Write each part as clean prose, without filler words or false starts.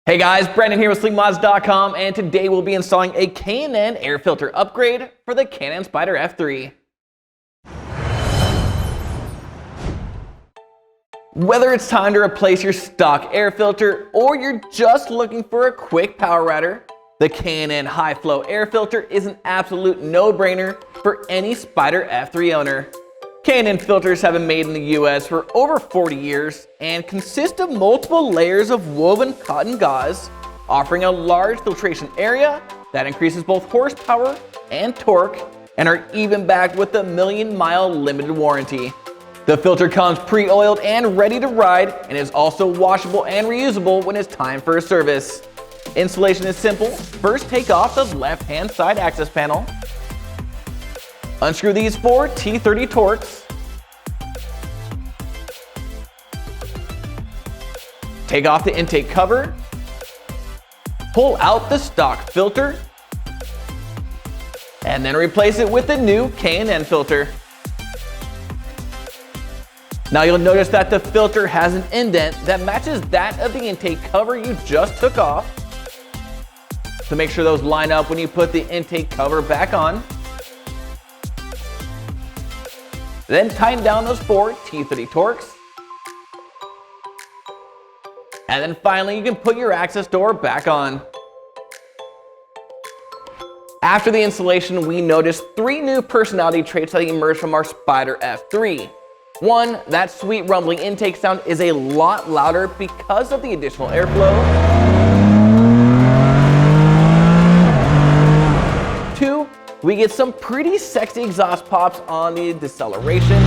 Hey guys, Brandon here with sleekmods.com, and today we'll be installing a Can-Am air filter upgrade for the Can-Am Spyder F3. Whether it's time to replace your stock air filter or you're just looking for a quick power rider, the Can-Am high flow air filter is an absolute no-brainer for any Spyder F3 owner. Can-Am filters have been made in the US for over 40 years and consist of multiple layers of woven cotton gauze, offering a large filtration area that increases both horsepower and torque, and are even backed with a 1,000,000-mile limited warranty. The filter comes pre-oiled and ready to ride, and is also washable and reusable when it's time for a service. Installation is simple. First, take off the left-hand side access panel. Unscrew these 4 T30 Torques. Take off the intake cover. Pull out the stock filter. And then replace it with the new Can-Am filter. Now you'll notice that the filter has an indent that matches that of the intake cover you just took off. So make sure those line up when you put the intake cover back on. Then tighten down those 4 T30 Torques. And then finally, you can put your access door back on. After the installation, we noticed 3 new personality traits that emerged from our Spyder F3. 1, that sweet rumbling intake sound is a lot louder because of the additional airflow. 2, we get some pretty sexy exhaust pops on the deceleration.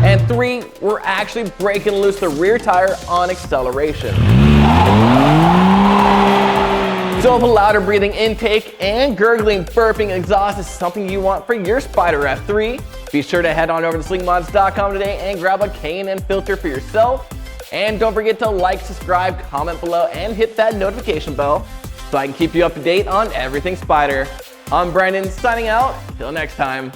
And 3, we're actually breaking loose the rear tire on acceleration. So if a louder breathing intake and gurgling burping exhaust is something you want for your Spyder F3, be sure to head on over to sleekmods.com today and grab a Can-Am filter for yourself. And don't forget to like, subscribe, comment below, and hit that notification bell so I can keep you up to date on everything Spyder. I'm Brandon, signing out. Till next time.